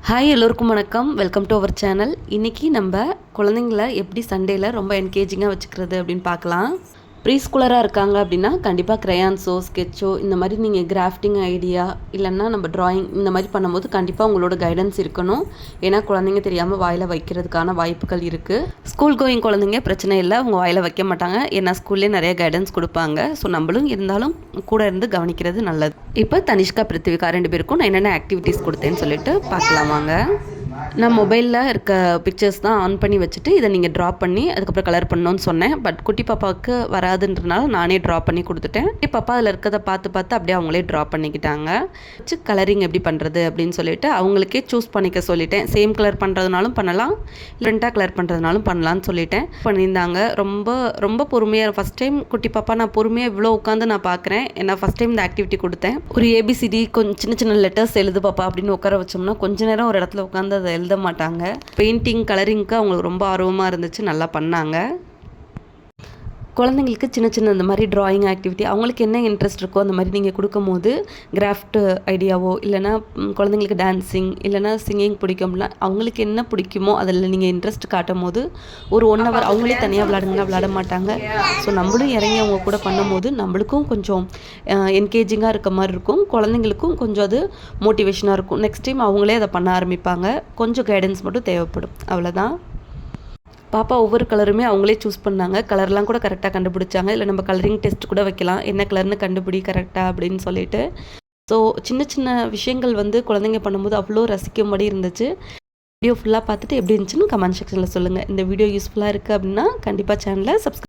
Hi எல்லோருக்கும் வணக்கம். Welcome to our channel. இன்றைக்கி நம்ம குழந்தைங்கள எப்படி சண்டேல ரொம்ப என்கேஜிங்காக வச்சுக்கிறது அப்படின்னு பார்க்கலாம். ப்ரீ ஸ்கூலராக இருக்காங்க அப்படின்னா கண்டிப்பாக க்ரையான்ஸோ ஸ்கெட்சோ இந்த மாதிரி நீங்கள் கிராஃப்டிங் ஐடியா இல்லைன்னா நம்ம ட்ராயிங் இந்த மாதிரி பண்ணும்போது கண்டிப்பாக உங்களோட கைடன்ஸ் இருக்கணும். ஏன்னா குழந்தைங்க தெரியாமல் வாயில் வைக்கிறதுக்கான வாய்ப்புகள் இருக்குது. ஸ்கூல் கோயிங் குழந்தைங்க பிரச்சனை இல்லை, அவங்க வாயில் வைக்க மாட்டாங்க. ஏன்னா ஸ்கூல்லேயே நிறைய கைடன்ஸ் கொடுப்பாங்க. ஸோ நம்மளும் இருந்தாலும் கூட இருந்து கவனிக்கிறது நல்லது. இப்போ தனிஷ்கா பிருத்திவிகா 2 பேருக்கும் நான் என்னென்ன ஆக்டிவிட்டீஸ் கொடுத்தேன்னு சொல்லிட்டு பார்க்கலாமாங்க. நான் மொபைலில் இருக்க பிக்சர்ஸ் தான் ஆன் பண்ணி வச்சுட்டு இதை நீங்கள் ட்ரா பண்ணி அதுக்கப்புறம் கலர் பண்ணணும்னு சொன்னேன். பட் குட்டி பாப்பாவுக்கு வராதுன்றனால நானே ட்ரா பண்ணி கொடுத்துட்டேன். குட்டி பாப்பா அதில் இருக்கிறத பார்த்து அப்படியே அவங்களே ட்ரா பண்ணிக்கிட்டாங்க. வச்சு கலரிங் எப்படி பண்ணுறது அப்படின்னு சொல்லிட்டு அவங்களுக்கே சூஸ் பண்ணிக்க சொல்லிட்டேன். சேம் கலர் பண்ணுறதுனாலும் பண்ணலாம், டிஃப்ரெண்ட்டாக கலர் பண்ணுறதுனாலும் பண்ணலான்னு சொல்லிட்டேன். பண்ணியிருந்தாங்க. ரொம்ப ரொம்ப பொறுமையாக ஃபஸ்ட் டைம் குட்டி பாப்பா நான் பொறுமையாக இவ்வளோ உட்காந்து நான் பார்க்குறேன். ஏன்னா ஃபஸ்ட் டைம் இந்த ஆக்டிவிட்டி கொடுத்தேன். ஒரு ஏபிசிடி கொஞ்சம் சின்ன சின்ன லெட்டர்ஸ் எழுது பாப்பா அப்படின்னு உட்கார வச்சோம்னா கொஞ்ச நேரம் ஒரு இடத்துல உட்காந்து அதை எழுத மாட்டாங்க. பெயிண்டிங் கலரிங்க்கு அவங்களுக்கு ரொம்ப ஆர்வமாக இருந்துச்சு, நல்லா பண்ணாங்க. குழந்தைங்களுக்கு சின்ன சின்ன இந்த மாதிரி ட்ராயிங் ஆக்டிவிட்டி அவங்களுக்கு என்ன இன்ட்ரெஸ்ட் இருக்கோ அந்த மாதிரி நீங்கள் கொடுக்கும்போது கிராஃப்ட் ஐடியாவோ இல்லைனா குழந்தைங்களுக்கு டான்ஸிங் இல்லைனா சிங்கிங் பிடிக்கும்ல, அவங்களுக்கு என்ன பிடிக்குமோ அதில் நீங்கள் இன்ட்ரெஸ்ட் காட்டும் போது ஒரு 1 hour அவங்களே தனியாக விளையாடுங்கன்னா விளையாட மாட்டாங்க. ஸோ நம்மளும் இறங்கி அவங்க கூட பண்ணும்போது நம்மளுக்கும் கொஞ்சம் என்கேஜிங்காக இருக்க மாதிரி இருக்கும், குழந்தைங்களுக்கும் கொஞ்சம் அது மோட்டிவேஷனாக இருக்கும். நெக்ஸ்ட் டைம் அவங்களே அதை பண்ண ஆரம்பிப்பாங்க. கொஞ்சம் கைடன்ஸ் மட்டும் தேவைப்படும், அவ்வளோதான். பாப்பா ஒவ்வொரு கலருமே அவங்களே சூஸ் பண்ணாங்க. கலர்லாம் கூட கரெக்டாக கண்டுபிடிச்சாங்க. இல்லை நம்ம கலரிங் டெஸ்ட் கூட வைக்கலாம், என்ன கலர்னு கண்டுபிடி கரெக்டாக அப்படின்னு சொல்லிட்டு. ஸோ சின்ன சின்ன விஷயங்கள் வந்து குழந்தைங்க பண்ணும்போது அவ்வளோ ரசிக்கும்படி இருந்துச்சு. வீடியோ ஃபுல்லாக பார்த்துட்டு எப்படி இருந்துச்சுன்னு கமெண்ட் செக்ஷனில் சொல்லுங்கள். இந்த வீடியோ யூஸ்ஃபுல்லாக இருக்குது அப்படின்னா கண்டிப்பாக சேனலை சப்ஸ்கிரைப்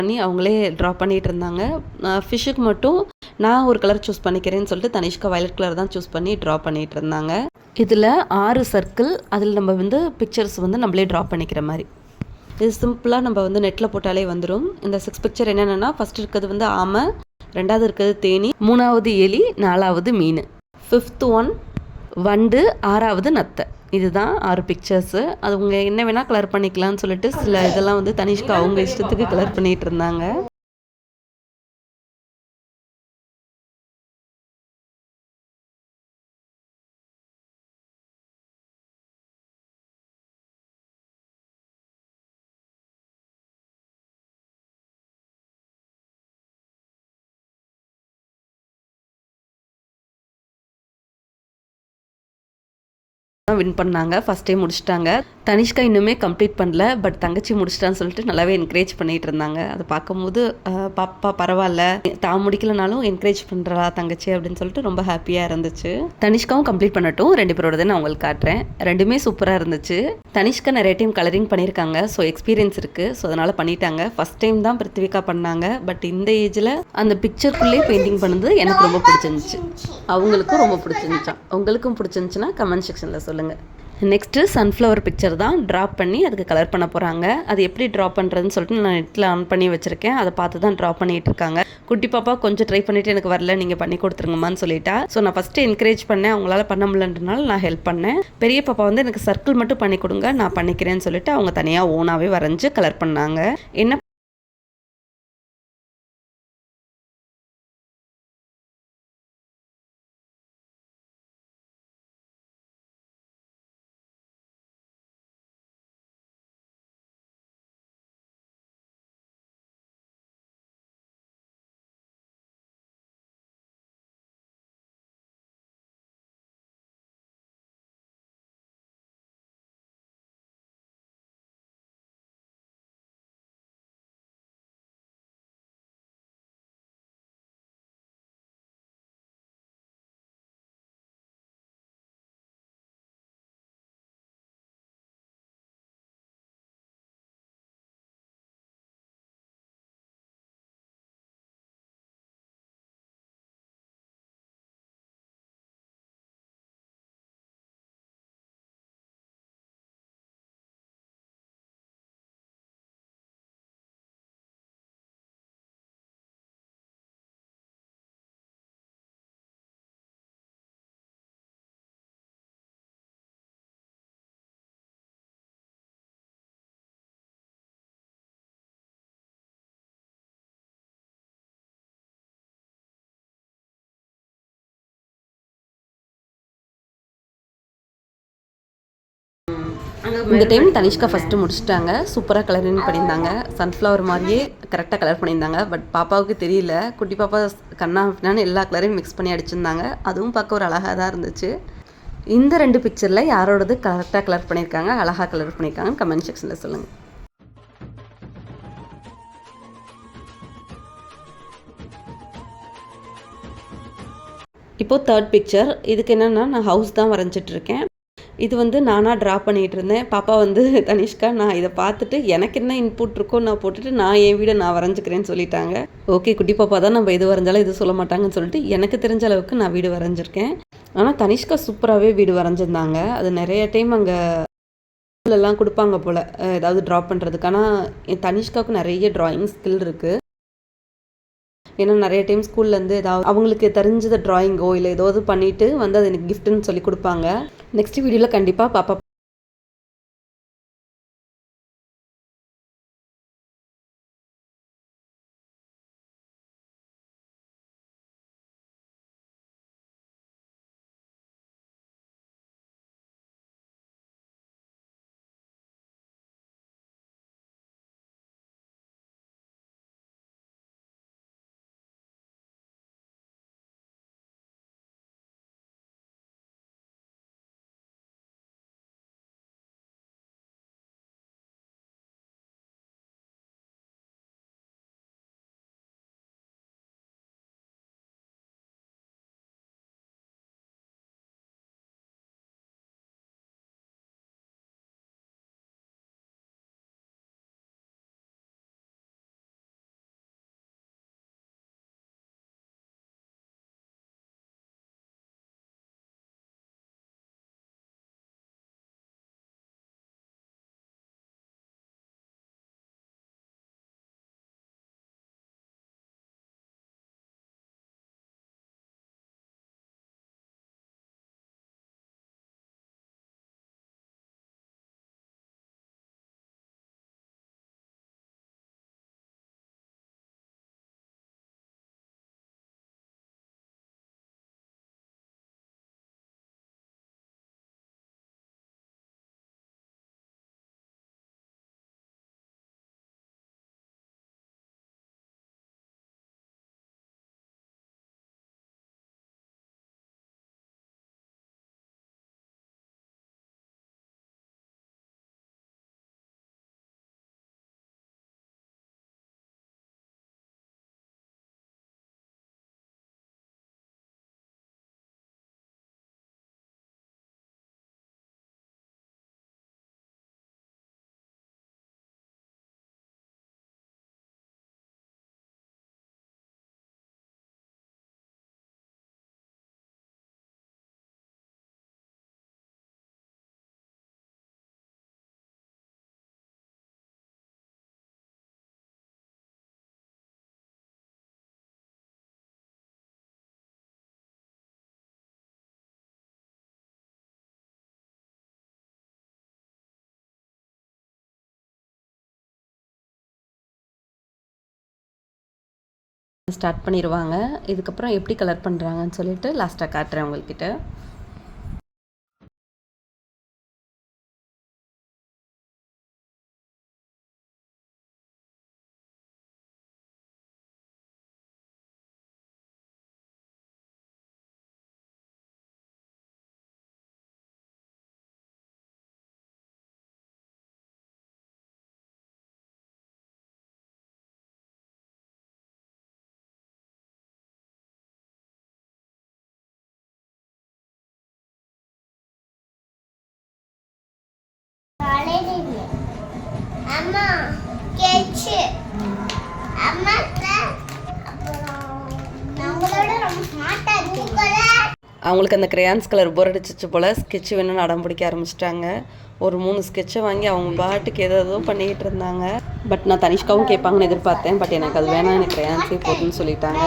பண்ணி அவங்களே ட்ரா பண்ணிகிட்டு இருந்தாங்க. ஃபிஷ்ஷுக்கு மட்டும் நான் ஒரு கலர் சூஸ் பண்ணிக்கிறேன்னு சொல்லிட்டு தனிஷ்கா வயலட் கலர் தான் சூஸ் பண்ணி ட்ரா பண்ணிகிட்டு இருந்தாங்க. இதில் 6 சர்க்கிள், அதில் நம்ம வந்து பிக்சர்ஸ் வந்து நம்மளே ட்ரா பண்ணிக்கிற மாதிரி. இது சிம்பிளாக நம்ம வந்து நெட்டில் போட்டாலே வந்துடும். இந்த 6 பிக்சர் என்னென்னா, ஃபஸ்ட் இருக்கிறது வந்து ஆமை, 2வது இருக்கிறது தேனி, 3வது எலி, 4வது மீன், 5th ஒன் வண்டு, 6வது நத்தை. இதுதான் 6 பிக்சர்ஸு. அது அவங்க என்ன வேணால் கலர் பண்ணிக்கலாம்னு சொல்லிட்டு சில இதெல்லாம் வந்து தனிஷ்கா அவங்க இஷ்டத்துக்கு கலர் பண்ணிகிட்டு இருந்தாங்க. வின் பண்ணாங்க, ஃபஸ்ட் டைம் முடிச்சிட்டாங்க. தனிஷ்கா இன்னுமே கம்ப்ளீட் பண்ணல, பட் தங்கச்சி முடிச்சிட்டான்னு சொல்லிட்டு நல்லாவே என்கரேஜ் பண்ணிகிட்டு இருந்தாங்க. அதை பார்க்கும்போது பாப்பா பரவாயில்ல, தான் முடிக்கலனாலும் என்கரேஜ் பண்ணுறா தங்கச்சி அப்படின்னு சொல்லிட்டு ரொம்ப ஹாப்பியாக இருந்துச்சு. தனிஷ்காவும் கம்ப்ளீட் பண்ணட்டும், 2 பேரோட நான் உங்களுக்கு காட்டுறேன். 2மே சூப்பராக இருந்துச்சு. தனிஷ்கா நிறைய டைம் கலரிங் பண்ணியிருக்காங்க, ஸோ எக்ஸ்பீரியன்ஸ் இருக்குது, ஸோ அதனால் பண்ணிட்டாங்க. ஃபஸ்ட் டைம் தான் பிருத்திவிகா பண்ணாங்க, பட் இந்த ஏஜில் அந்த பிக்சருக்குள்ளே பெயிண்டிங் பண்ணது எனக்கு ரொம்ப பிடிச்சிருந்துச்சு, அவங்களுக்கும் ரொம்ப பிடிச்சிருந்துச்சான். உங்களுக்கும் பிடிச்சிருந்துச்சுன்னா கமெண்ட் செக்ஷனில் சொல்லுங்கள். நெக்ஸ்ட்டு சன்ஃப்ளவர் பிக்சர் தான் ட்ரா பண்ணி அதுக்கு கலர் பண்ண போகிறாங்க. அது எப்படி ட்ரா பண்ணுறதுன்னு சொல்லிட்டு நான் நெட்டில் ஆன் பண்ணி வச்சுருக்கேன். அதை பார்த்து தான் ட்ரா பண்ணிகிட்டு இருக்காங்க. குட்டி பாப்பா கொஞ்சம் ட்ரை பண்ணிவிட்டு எனக்கு வரல, நீங்கள் பண்ணி கொடுத்துருங்கம்மான்னு சொல்லிட்டா. ஸோ நான் ஃபஸ்ட்டு என்கரேஜ் பண்ணேன், அவங்களால பண்ண முடியலன்றனால நான் ஹெல்ப் பண்ணேன். பெரிய பாப்பா வந்து எனக்கு சர்க்கிள் மட்டும் பண்ணி கொடுங்க, நான் பண்ணிக்கிறேன்னு சொல்லிட்டு அவங்க தனியாக ஓனாகவே வரைஞ்சி கலர் பண்ணாங்க. என்ன இந்த டைம் தனிஷ்கா ஃபஸ்ட்டு முடிச்சிட்டாங்க. சூப்பராக கலரிங் பண்ணியிருந்தாங்க. சன்ஃப்ளவர் மாதிரியே கரெக்டாக கலர் பண்ணியிருந்தாங்க. பட் பாப்பாவுக்கு தெரியல. குட்டி பாப்பா கண்ணா பின்னான்னு எல்லா கலரையும் மிக்ஸ் பண்ணி அடிச்சிருந்தாங்க. அதுவும் பார்க்க ஒரு அழகாக தான் இருந்துச்சு. இந்த 2 பிக்சரில் யாரோடது கரெக்டாக கலர் பண்ணியிருக்காங்க, அழகாக கலர் பண்ணியிருக்காங்கன்னு கமெண்ட் செக்ஷனில் சொல்லுங்கள். இப்போது 3rd பிக்சர். இதுக்கு என்னென்னா நான் ஹவுஸ் தான் வரைஞ்சிட்ருக்கேன். இது வந்து நானாக ட்ரா பண்ணிகிட்டு இருந்தேன். பாப்பா வந்து தனிஷ்கா நான் இதை பார்த்துட்டு எனக்கு என்ன இன்புட் இருக்கோ நான் போட்டுட்டு நான் என் வீடை நான் வரைஞ்சிக்கிறேன்னு சொல்லிட்டாங்க. ஓகே, குட்டி பாப்பா தான் நம்ம எது வரைஞ்சாலும் எது சொல்ல மாட்டாங்கன்னு சொல்லிட்டு எனக்கு தெரிஞ்ச அளவுக்கு நான் வீடு வரைஞ்சிருக்கேன். ஆனால் தனிஷ்கா சூப்பராகவே வீடு வரைஞ்சிருந்தாங்க. அது நிறைய டைம் அங்கே எல்லாம் கொடுப்பாங்க போல் ஏதாவது ட்ரா பண்ணுறதுக்கு. ஆனால் என் தனிஷ்காவுக்கு நிறைய ட்ராயிங் ஸ்கில் இருக்குது. ஏன்னா நிறைய டைம் ஸ்கூல்லேருந்து ஏதாவது அவங்களுக்கு தெரிஞ்சத ட்ராயிங்கோ இல்லை ஏதாவது பண்ணிவிட்டு வந்து அது எனக்கு கிஃப்ட்டுன்னு சொல்லி கொடுப்பாங்க. நெக்ஸ்ட் வீடியோவில் கண்டிப்பாக பாப்பா ஸ்டார்ட் பண்ணிடுவாங்க. இதுக்கப்புறம் எப்படி கலர் பண்ணுறாங்கன்னு சொல்லிட்டு லாஸ்ட்டாக காட்டுறேன் உங்கள்கிட்ட. அவங்களுக்கு அந்த கிரையான்ஸ் கலர் போர் அடிச்சிச்சு போல் ஸ்கெட்ச் வேணும்னு அடம் பிடிக்க ஆரம்பிச்சிட்டாங்க. ஒரு 3 ஸ்கெட்சை வாங்கி அவங்க பாட்டுக்கு ஏதோ பண்ணிக்கிட்டு இருந்தாங்க. பட் நான் தனிஷ்காவும் கேட்பாங்கன்னு எதிர்பார்த்தேன். பட் எனக்கு அது வேணாம், எனக்கு கிரையான்ஸே போதுன்னு சொல்லிட்டாங்க.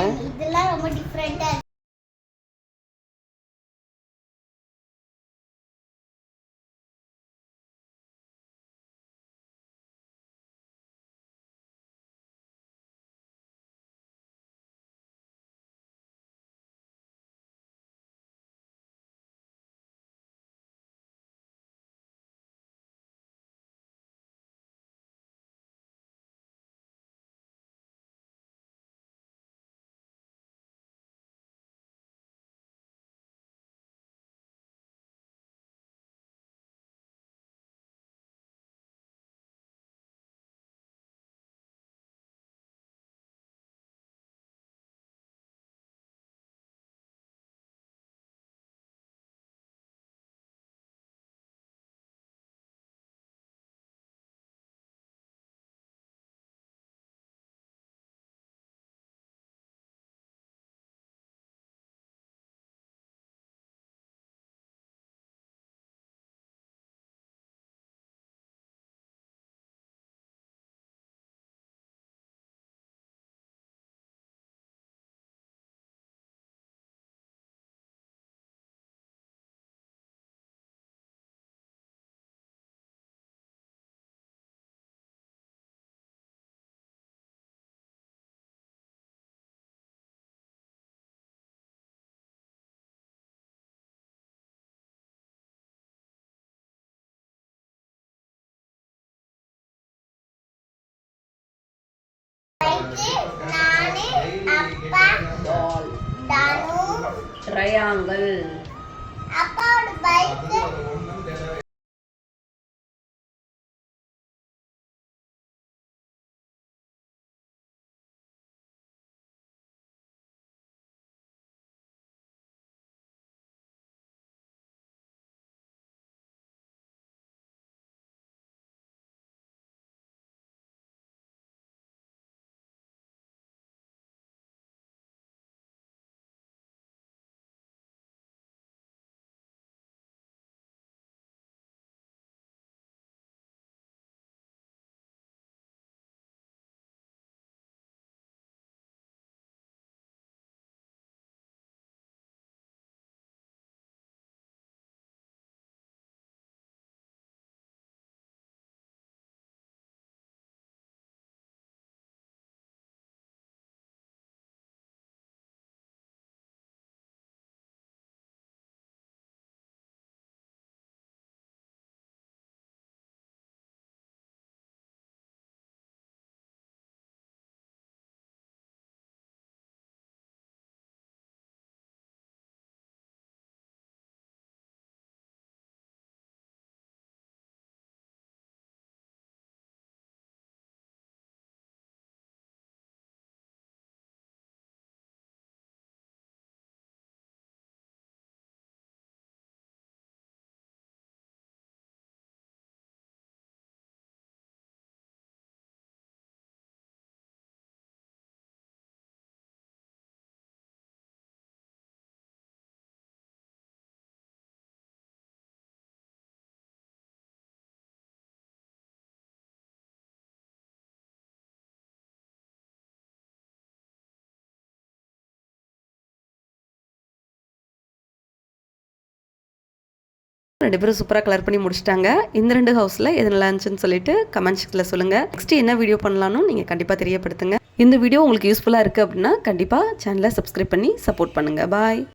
ball triangle ரெண்டு பேரும் சூப்பராக கலர் பண்ணி முடிச்சிட்டாங்க. இந்த 2 ஹவுஸில் எது நல்லா இருந்துச்சுன்னு சொல்லிட்டு கமெண்ட் செக்ஷனில் சொல்லுங்கள். நெக்ஸ்ட் என்ன வீடியோ பண்ணலான்னு நீங்கள் கண்டிப்பாக தெரியப்படுத்துங்க. இந்த வீடியோ உங்களுக்கு யூஸ்ஃபுல்லாக இருக்குது அப்படின்னா கண்டிப்பாக சேனலை சப்ஸ்கிரைப் பண்ணி சப்போர்ட் பண்ணுங்கள். பாய்.